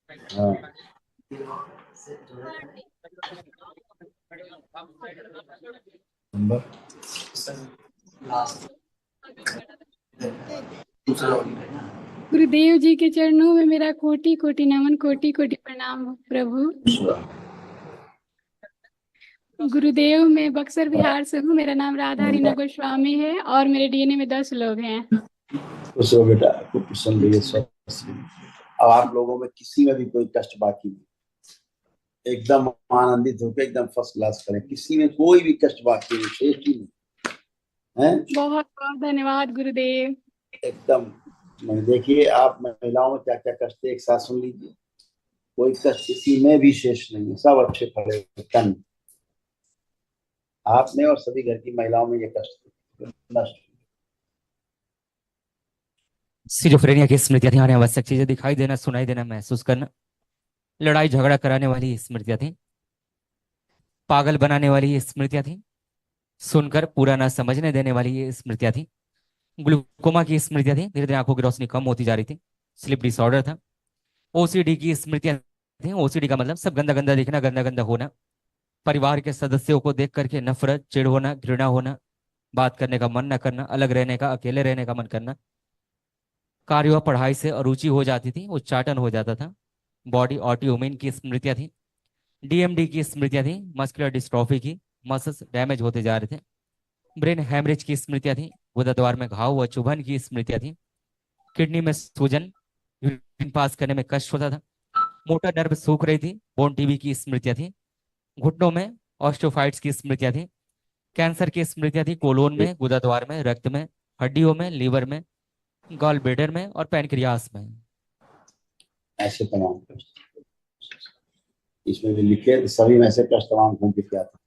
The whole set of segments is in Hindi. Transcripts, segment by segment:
हाँ। नंबर गुरुदेव जी के चरणों में मेरा कोटि कोटि नमन, कोटि कोटि प्रणाम हो प्रभु। गुरुदेव, मैं बक्सर बिहार से हूँ। मेरा नाम राधा रीना गोस्वामी है और मेरे डीएनए में 10 लोग हैं। खुश हो बेटा, खूब प्रसन्न रहिए, स्वस्थ रहिए। अब आप लोगों में किसी में भी कोई कष्ट बाकी नहीं, एकदम आनंदित होकर एकदम फर्स्ट क्लास करें, किसी में कोई भी कष्ट बाकी नहीं, शेष ही नहीं है। बहुत बहुत धन्यवाद गुरुदेव। एकदम नहीं, देखिए आप महिलाओं में क्या क्या कष्ट है, एक साथ सुन लीजिए। कोई कष्ट किसी में भी शेष नहीं है, सब अच्छे खड़े तन आप में और सभी घर की महिलाओं में ये कष्ट नष्ट। सिजोफ्रेनिया की स्मृतियां थी, आने आवश्यक चीजें दिखाई देना, सुनाई देना, महसूस करना। लड़ाई झगड़ा कराने वाली स्मृतियां थी, पागल बनाने वाली ये स्मृतियां थी, सुनकर पूरा ना समझने देने वाली ये स्मृतियां थी। ग्लूकोमा की स्मृतियां थी, धीरे धीरे आंखों की रोशनी कम होती जा रही थी। स्लीप डिसऑर्डर था। ओसीडी की स्मृतियां थी, ओसीडी का मतलब सब गंदा गंदा दिखना, गंदा गंदा होना। परिवार के सदस्यों को देख करके नफरत, चिढ़ होना, घृणा होना, बात करने का मन न करना, अलग रहने का, अकेले रहने का मन करना। कार्य व पढ़ाई से अरुचि हो जाती थी, उच्चाटन हो जाता था। बॉडी ऑटोइम्यून की स्मृतियां थी। डीएमडी की स्मृतियां थी, मस्कुलर डिस्ट्रॉफी की, मसल्स डैमेज होते जा रहे थे। ब्रेन हैमरेज की स्मृतियां थी, गुदा द्वार में घाव व चुभन की स्मृतियां थी। किडनी में सूजन, यूरिन पास करने में कष्ट होता था। मोटर नर्व सूख रही थी, बोन टीबी की स्मृतियां थी। घुटनों में ऑस्टियोफाइट्स की स्मृतियां थी। कैंसर की स्मृतियां थी, कोलोन में, गुदा द्वार में, रक्त में, हड्डियों में, लीवर में, गॉल ब्लेडर में और पैनक्रियास में। ऐसे तमाम कष्ट इसमें भी लिखे, तो सभी में से कष्ट तमाम घूम के क्या था।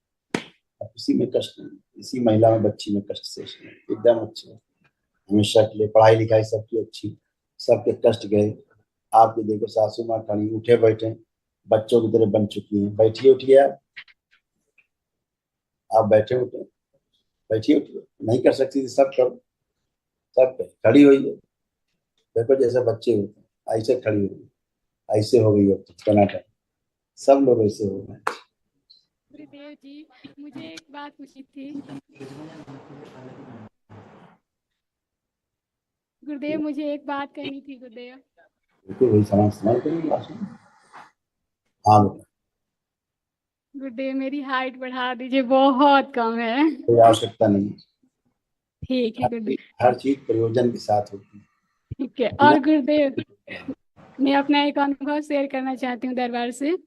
अब किसी में कष्ट नहीं, इसी महिला में, बच्ची में कष्ट शेष नहीं, एकदम अच्छे, हमेशा के लिए पढ़ाई लिखाई सबकी अच्छी, सबके कष्ट गए। आपके देखो सासू माँ खड़ी उठे बैठे बच्चों की तरह बन चुकी हैं। बैठिए उठिए, आप बैठे उठे, बैठिए उठिए, नहीं कर सकती थी, सब करो, सब करे। खड़ी हुई है, देखो जैसे बच्चे होते हैं ऐसे खड़ी हुई, ऐसे हो गई अब तो टनाटन, सब लोग ऐसे हो गए। गुरुदेव जी, मुझे एक बात पूछनी थी। गुरुदेव, मुझे एक बात कहनी थी गुरुदेव। बिल्कुल वही सामान इस्तेमाल करेंगे लास्ट में। हाँ बेटा, गुरुदेव, मेरी हाइट बढ़ा दीजिए, बहुत कम है। कोई आवश्यकता नहीं है। ठीक है गुरुदेव। हर चीज प्रयोजन के साथ होती है। ठीक है। बिना और गुरुदेव, मैं अपना एक अनुभव शेयर करना चाहती हूँ दरबार से।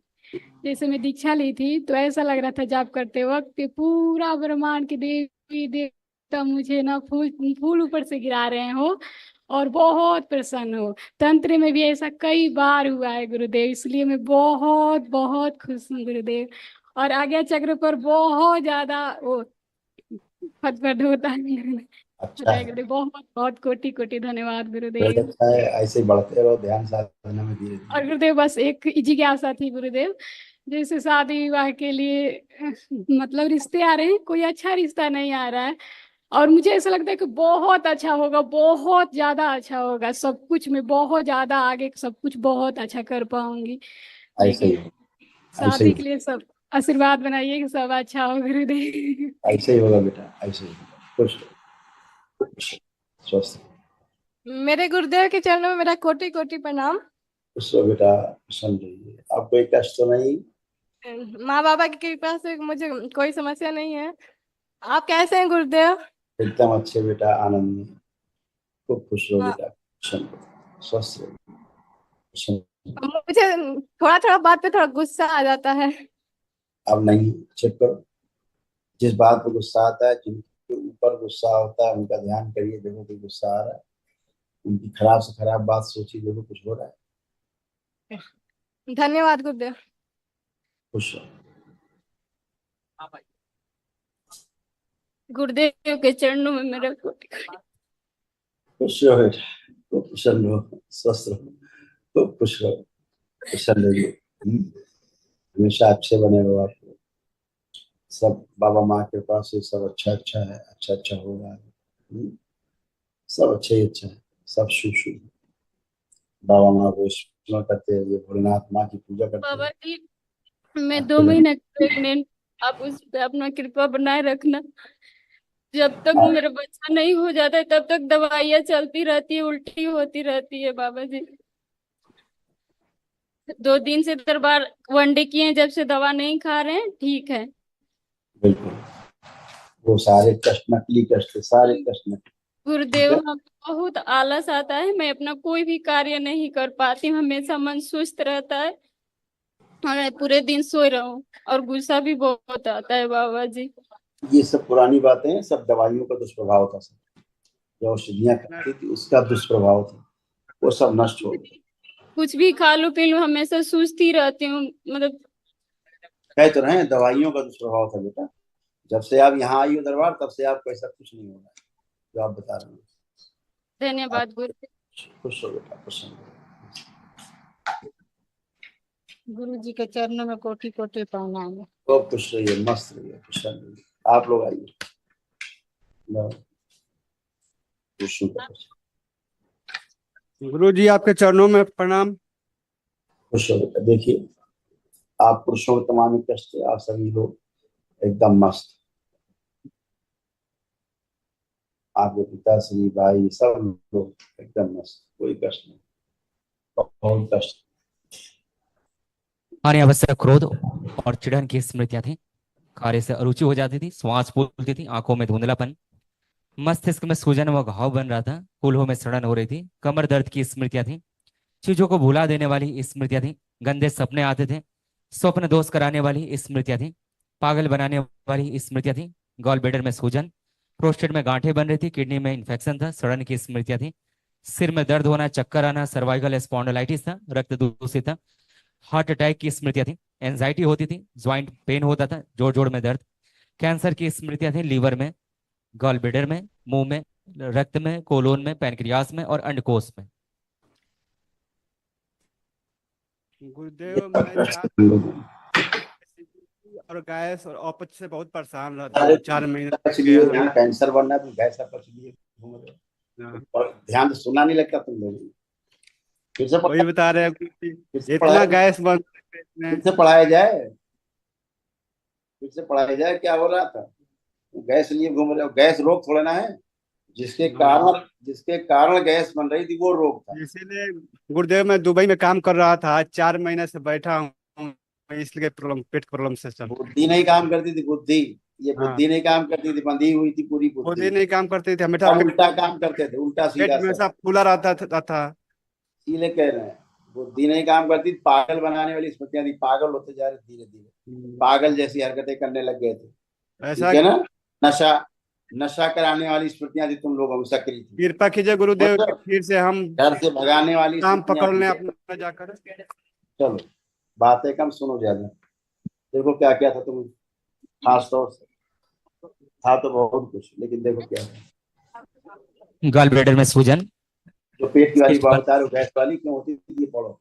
जैसे मैं दीक्षा ली थी तो ऐसा लग रहा था जाप करते वक्त कि पूरा ब्रह्मांड की देवी देवता मुझे ना फूल फूल ऊपर से गिरा रहे हो और बहुत प्रसन्न हो। तंत्र में भी ऐसा कई बार हुआ है गुरुदेव, इसलिए मैं बहुत बहुत खुश हूँ गुरुदेव। और आज्ञा चक्र पर बहुत ज्यादा वो फटफट होता है। अच्छा होता है है, गुरुदेव। बहुत बहुत कोटि कोटि धन्यवाद बहुत गुरुदेव। अच्छा है, ऐसे ही बढ़ते रहो, ध्यान साधना में धीरे और धीरे। गुरुदेव, बस एक जिज्ञासा थी गुरुदेव। जैसे शादी विवाह के लिए मतलब रिश्ते आ रहे हैं, कोई अच्छा रिश्ता नहीं आ रहा है। और मुझे ऐसा लगता है कि बहुत अच्छा होगा, बहुत ज्यादा अच्छा होगा, सब कुछ में बहुत ज्यादा आगे सब कुछ बहुत अच्छा कर पाऊंगी। ऐसे ही लेकिन होगा, ऐसे ही शादी के लिए सब आशीर्वाद बनाइए कि सब अच्छा हो गुरुदेव। ऐसे ही होगा बेटा, ऐसे ही होगा। खुश रहो, खुश रहो, स्वस्थ रहो। मेरे गुरुदेव के चरणों में मेरा कोटि कोटि प्रणाम। खुश रहो बेटा, प्रसन्न रहिए, अब कोई कष्ट तो नहीं। माँ बाबा की कृपा से मुझे कोई समस्या नहीं है। आप कैसे हैं गुरुदेव? एकदम अच्छे बेटा, आनंद में, खूब खुश रहो हाँ, बेटा, प्रसन्न रहो, स्वस्थ रहो, प्रसन्न। मुझे थोड़ा थोड़ा बात पे थोड़ा गुस्सा आ जाता है। अब नहीं, चुप करो। जिस बात पे गुस्सा आता है, जिनके ऊपर गुस्सा होता है उनका ध्यान करिए, देखो कि गुस्सा आ रहा है, उनकी खराब से खराब बात सोचिए, देखो कुछ हो रहा है। धन्यवाद गुरुदेव। खुश रहो। गुरुदेव के चरणों में मेरा कोटि खुश रहो बेटा, खूब प्रसन्न रहो, स्वस्थ रहो, खूब खुश रहो, प्रसन्न रहिए। हमेशा अच्छे बने रहो आप। सब बाबा माँ के पास से सब अच्छा अच्छा है, अच्छा अच्छा हो रहा है। सब अच्छा ही अच्छा है, सब शुभ शुभ। बाबा माँ को स्मरण करते हुए भोलेनाथ माँ की पूजा करते बाबा हुए जी, मैं 2 महीने प्रेग्नेंट, आप उस पे अपना कृपा बनाए रखना। जब तक आप मेरा बच्चा नहीं हो जाता है तब तक दवाइयाँ चलती रहती है, उल्टी होती रहती है बाबा जी। 2 दिन से दरबार वनडे किए हैं, जब से दवा नहीं खा रहे हैं, ठीक है। बिल्कुल वो सारे कष्ट नकली कष्ट थे, सारे कष्ट नकली। ठीक गुरुदेव, है हम बहुत आलस आता है, मैं अपना कोई भी कार्य नहीं कर पाती हूँ, हमेशा मन सुस्त रहता है और मैं पूरे दिन सोई रहूं, और गुस्सा भी बहुत आता है बाबा जी। ये सब पुरानी बातें हैं, सब दवाइयों का दुष्प्रभाव था। सब जो औषधियाँ खाती थी उसका दुष्प्रभाव था, वो सब नष्ट हो गया। कुछ भी खा लूं पी लूं, हमेशा सुस्ती रहती हूँ, मतलब। कह तो रहे हैं दवाइयों का दुष्प्रभाव था बेटा। जब से आप यहाँ आई हो दरबार तब से आपको ऐसा कुछ नहीं होगा जो आप बता रहे हैं। आप धन्यवाद गुरु। खुश हो बेटा, प्रसन्न हो। गुरु जी के चरणों में कोटि कोटि प्रणाम। खूब खुश रहिए, मस्त रहिए, प्रसन्न रहिए। आप लोग आइए। लो, विष्णु का प्रसाद। गुरु जी आपके चरणों में प्रणाम। खुश हो बेटा। देखिए आप पुरुषों में तमाम कष्ट थे, आप सभी लोग एकदम मस्त। आपके पिताश्री भाई सब लोग एकदम मस्त, कोई कष्ट नहीं, बहुत कष्ट। हानि अवश्य क्रोध और चिढ़न की स्मृतियां थी। कार्य से अरुचि हो जाती थी, श्वास फूलती थी, आंखों में धुंधलापन, मस्तिष्क में सूजन व घाव बन रहा था, कूल्हों में सड़न हो रही थी, कमर दर्द की स्मृतियां थी, चीजों को भुला देने वाली स्मृतियां थी, गंदे सपने आते थे, स्वप्न दोष कराने वाली स्मृतियां थी, पागल बनाने वाली स्मृतियां थी, गॉल ब्लैडर में सूजन, प्रोस्टेट में गांठें बन रही थी, किडनी में इन्फेक्शन था, सड़न की स्मृतियां थी, सिर में दर्द होना, चक्कर आना, सर्वाइकल स्पॉन्डिलाइटिस था, रक्त दूषित था, हार्ट अटैक की स्मृतियां थी, एंजाइटी होती थी, ज्वाइंट पेन होता था, जोड़ जोड़ में दर्द, कैंसर की स्मृतियां थी, लीवर में, गॉल ब्लैडर में, मुंह में, रक्त में, कोलोन में, पैनक्रियास में और अंडकोश में। गुरुदेव मैं और गैस और अपच से बहुत परेशान रहता अरे हूँ, 4 महीने पच हो लिए गया। यहाँ कैंसर बनना है, तुम गैस का पच लिए घूम रहे हो। हाँ, और ध्यान तो सुनना नहीं लगता तुम लोग। फिर से वही बता रहे हैं कि फिर से इतना पढ़ाया गैस बन पेट फिर में। से पढ़ाया जाए, फिर से पढ़ाया जाए क्या हो रहा था। गैस लिए घूम रहे हो, गैस रोग थोड़ा ना है। हाँ, जिसके कारण गैस बन रही थी वो रोग था। इसीलिए गुरुदेव मैं दुबई में काम कर रहा था, 4 महीने से बैठा हूँ, इसलिए प्रॉब्लम, पेट प्रॉब्लम से चल। बुद्धि नहीं काम करती थी, बुद्धि। ये हाँ, बुद्धि नहीं काम करती थी, बंधी हुई थी पूरी खुद बुद्धि। ही नहीं काम करते थे, हमेशा सब पेट उल्टा काम करते थे, उल्टा पेट सीधा सब। हमेशा फूला रहता था। इसीलिए कह रहे हैं बुद्धि नहीं काम करती, पागल बनाने वाली स्मृतियां थी, पागल होते जा रहे धीरे धीरे, पागल जैसी हरकतें करने लग गए थे। ऐसा ठीक है ना। नशा नशा कराने वाली स्मृतियां थी, तुम लोगों में सक्रिय थी। कृपा कीजिए गुरुदेव कि मतलब फिर से हम घर से भगाने वाली काम स्मृतियां पकड़ थी। लें अपना जाकर। चलो बातें कम सुनो ज्यादा। देखो क्या क्या था तुम, खास तौर से था तो बहुत कुछ, लेकिन देखो क्या है। गॉल ब्लैडर में सूजन, जो पेट की वाली सिस्ट बात बन, बता रहे हो, गैस वाली क्यों होती थी, ये पढ़ो।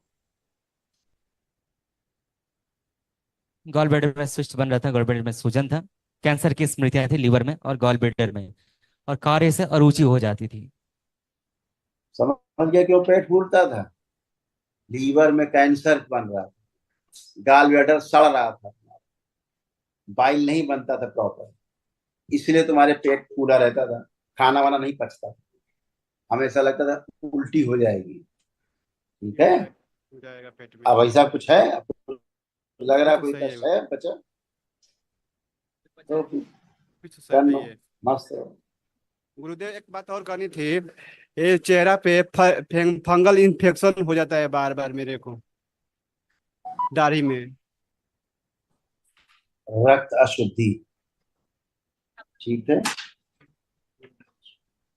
गॉल ब्लैडर में सिस्ट बन रहा था, गॉल ब्लैडर में सूजन था, कैंसर की स्मृतियां थी लीवर में और गॉल ब्लैडर में, और कार्य से अरुचि हो जाती थी। समझ गया क्यों पेट फूलता था। लीवर में कैंसर बन रहा था, गाल ब्लैडर सड़ रहा था, बाइल नहीं बनता था प्रॉपर, इसलिए तुम्हारे पेट फूला रहता था, खाना वाना नहीं पचता था, हमेशा लगता था उल्टी हो जाएगी। ठीक है। हो जाएगा पेट में। अब ऐसा कुछ है, आपको लग रहा ये है तो कोई सही कष्ट है बच्चा, तो फिर कुछ कर सही लो, है। मस्त रहो। गुरुदेव एक बात और करनी थी, ये चेहरा पे फंगल इन्फेक्शन हो जाता है बार बार मेरे को, दाढ़ी में। रक्त अशुद्धि। ठीक है,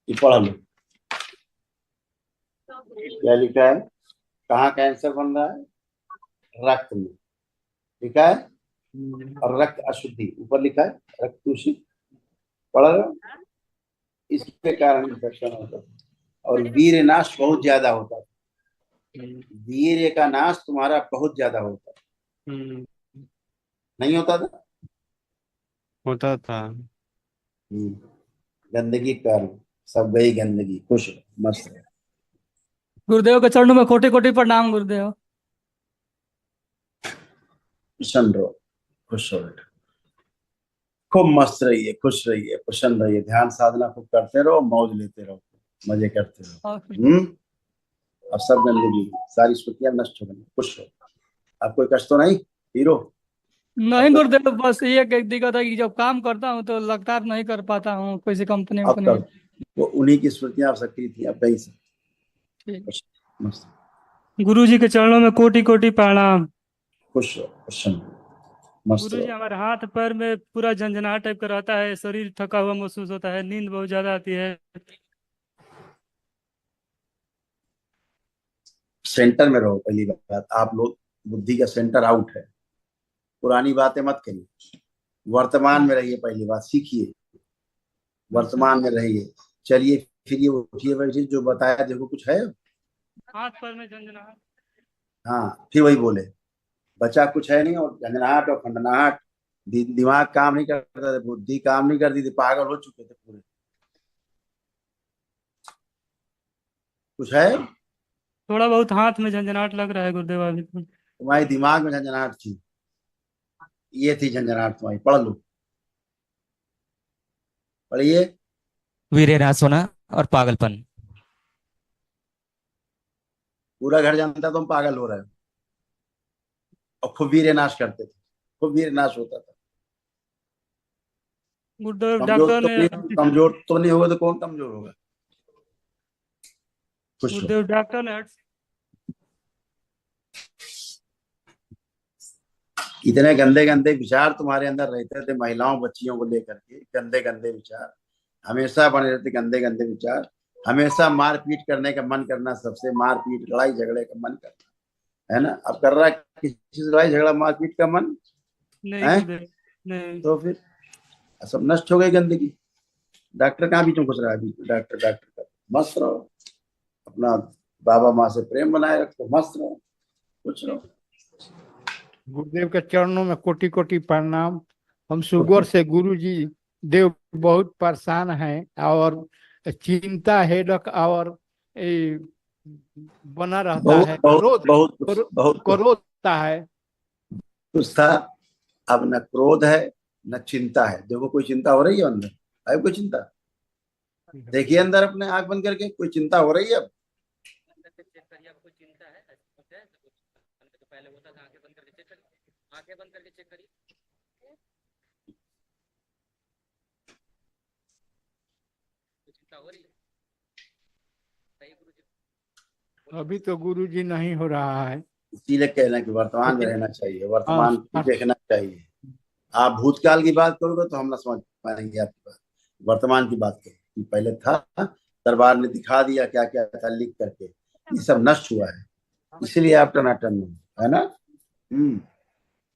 ये पढ़ लो क्या लिखा है, कहाँ कैंसर बन रहा है, रक्त में लिखा है, और रक्त अशुद्धि ऊपर लिखा है, रक्त दूषित। पढ़ रहे हो, इसके कारण इन्फेक्शन होता है और वीर्य नाश बहुत ज्यादा होता है। वीर्य का नाश तुम्हारा बहुत ज्यादा होता है, नहीं होता था। होता था। गंदगी के कारण सब गई, गंदगी। खुश रहो, मस्त रहो। गुरुदेव के चरणों में कोटि कोटि प्रणाम गुरुदेव। प्रसन्न रहो, खुश रहो बेटा, खूब मस्त रहिए, खुश रहिए, प्रसन्न रहिए, ध्यान साधना खूब करते रहो, मौज लेते रहो, मजे करते रहो। और अब सब गंदगी, सारी स्मृतियां नष्ट हो गई, खुश रहो। अब कोई कष्ट तो नहीं हीरो? नहीं गुरुदेव, बस ये एक दिक्कत है कि जब काम करता हूँ तो लगातार नहीं कर पाता हूँ किसी कंपनी अब में। कर, वो उन्हीं की स्मृतियां अब सक्रिय थी, अब नहीं सब ठीक। मस्त, गुरु जी के चरणों में कोटि कोटि प्रणाम। खुश रहो, प्रसन्न रहो, मस्त गुरु जी, रहो। हमारे हाथ पैर में पूरा झंझनाहट टाइप का रहता है, शरीर थका हुआ महसूस होता है, नींद बहुत ज्यादा आती है। सेंटर में रहो, पहली बात आप लोग, बुद्धि का सेंटर आउट है, पुरानी बातें मत करिए, वर्तमान में रहिए, पहली बात सीखिए, वर्तमान में रहिए, चलिए फिरिए, उठिए बैठिए, जो बताया देखो कुछ है। हाथ पैर में झंझनाहट। हाँ, फिर वही बोले, बचा कुछ है नहीं, और झंझनाहट और खंडनाहट, दिमाग काम नहीं करता था, बुद्धि काम नहीं करती थी, पागल हो चुके थे पूरे। कुछ है? थोड़ा बहुत हाथ में झंझनाहट लग रहा है गुरुदेव अभी तो। तुम्हारे दिमाग में झंझनाहट थी, ये थी झंझनाहट तुम्हारी, पढ़ लो, पढ़िए। वीर्य नाश होना और पागलपन। पूरा घर जानता तुम पागल हो रहे हो, और खूब वीर्य नाश करते थे, खूब वीर्य नाश होता था। गुरुदेव डॉक्टर ने कमजोर तो नहीं होगा तो कौन कमजोर होगा? खुश रहो। गुरुदेव डॉक्टर ने इतने गंदे गंदे विचार तुम्हारे अंदर रहते थे, महिलाओं बच्चियों को लेकर के, गंदे गंदे विचार हमेशा बने रहते, गंदे गंदे विचार, हमेशा मारपीट करने का मन करना, सबसे मारपीट लड़ाई झगड़े का मन करना, है ना? अब कर रहा है किसी से लड़ाई झगड़ा मारपीट का मन नहीं है? गुरुदेव नहीं। तो फिर सब नष्ट हो गई गंदगी। डॉक्टर कहाँ बीच में घुस रहा है? डॉक्टर डॉक्टर का मस्त रहो, अपना बाबा माँ से प्रेम बनाए रखो, मस्त रहो, कुछ रहो। गुरुदेव के चरणों में कोटि कोटि प्रणाम। हम शुगर से गुरु जी देव बहुत परेशान हैं, और चिंता हेडक और ए, बना रहता बहुत है, बहुत क्रोध बहुत बहुत क्रोध होता है। कुछ था, अब न क्रोध है न चिंता है। देखो कोई चिंता हो रही है अंदर? है कोई चिंता? देखिए अंदर अपने आंख बंद करके, कोई चिंता हो रही है अब? आंखें बंद करके चेक करिए। चिंता हो रही है? अभी तो गुरु जी नहीं हो रहा है। इसीलिए कह रहे हैं कि वर्तमान में रहना चाहिए, वर्तमान को हाँ, देखना चाहिए। आप भूतकाल की बात करोगे तो हम ना समझ पाएंगे आपकी बात, वर्तमान की बात करो कि पहले था, दरबार ने दिखा दिया क्या क्या था लिख करके, ये सब नष्ट हुआ है, इसीलिए आप टनाटन में हो, है ना?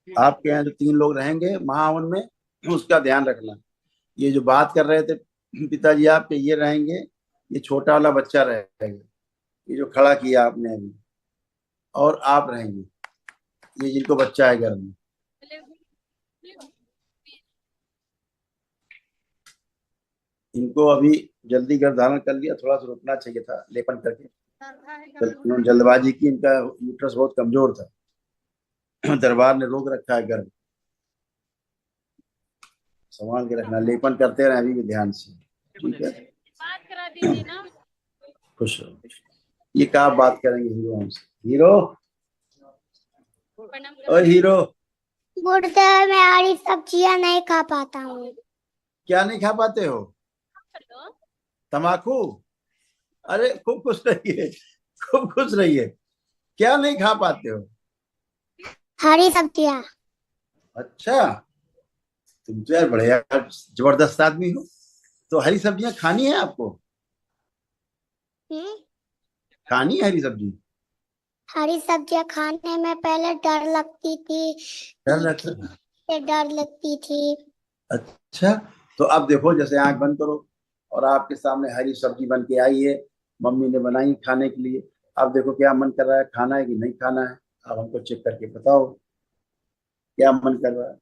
आपके यहाँ जो 3 लोग रहेंगे महावन में, उसका ध्यान रखना। ये जो बात कर रहे थे पिताजी आपके, ये रहेंगे, ये छोटा वाला बच्चा रहेगा, ये जो खड़ा किया आपने अभी, और आप रहेंगे, ये जिनको बच्चा है घर में। इनको अभी जल्दी गर्भाधारण कर लिया, थोड़ा सा रुकना चाहिए था लेपन करके, इन्होंने जल्दबाजी की, इनका यूट्रस बहुत कमजोर था, दरबार ने रोक रखा है गर्भ, संभाल के रखना, लेपन करते रहे अभी भी ध्यान से, ठीक है? बात करा दीजिए ना। खुश रहो। ये क्या बात करेंगे हीरो हमसे? हीरो, ओ हीरो, गुरुदेव मैं हरी सब्जियां नहीं खा पाता हूँ। क्या नहीं खा पाते हो? तम्बाकू? अरे खूब खुश रहिए, खूब खुश रहिए, क्या नहीं खा पाते हो? हरी सब्जियां। अच्छा, तुम तो यार बड़े यार जबरदस्त आदमी हो, तो हरी सब्जियां खानी है आपको? खानी है हरी सब्जी? हरी सब्जियां खाने में पहले डर लगती थी, डर लगता था? डर लगती थी। अच्छा, तो अब देखो, जैसे आंख बंद करो और आपके सामने हरी सब्जी बन के आई है, मम्मी ने बनाई खाने के लिए, अब देखो क्या मन कर रहा है, खाना है कि नहीं खाना है? अब हमको चेक करके बताओ क्या मन कर रहा है।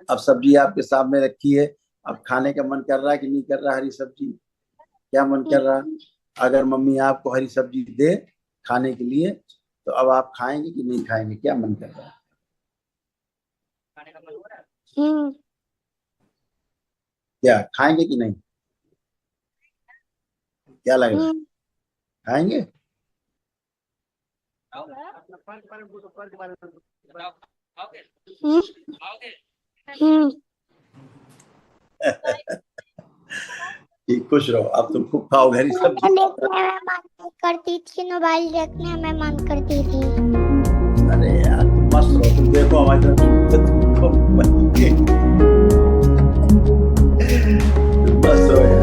अब सब्जी आपके सामने रखी है, अब खाने का मन कर रहा है कि नहीं कर रहा हरी सब्जी? क्या मन कर रहा? अगर मम्मी आपको हरी सब्जी दे खाने के लिए तो अब आप खाएंगे कि नहीं खाएंगे? क्या मन कर रहा है? क्या खाएंगे कि नहीं? क्या लग रहा है? खाएंगे? ठीक, खुश रहो। अब तुम खूब खाओ हरी सब्जी। देखने में मन करती थी, मोबाइल देखने में मन करती थी। अरे यार तुम मस्त रहो, तुम देखो हमारी तरफ मस्त हो यार।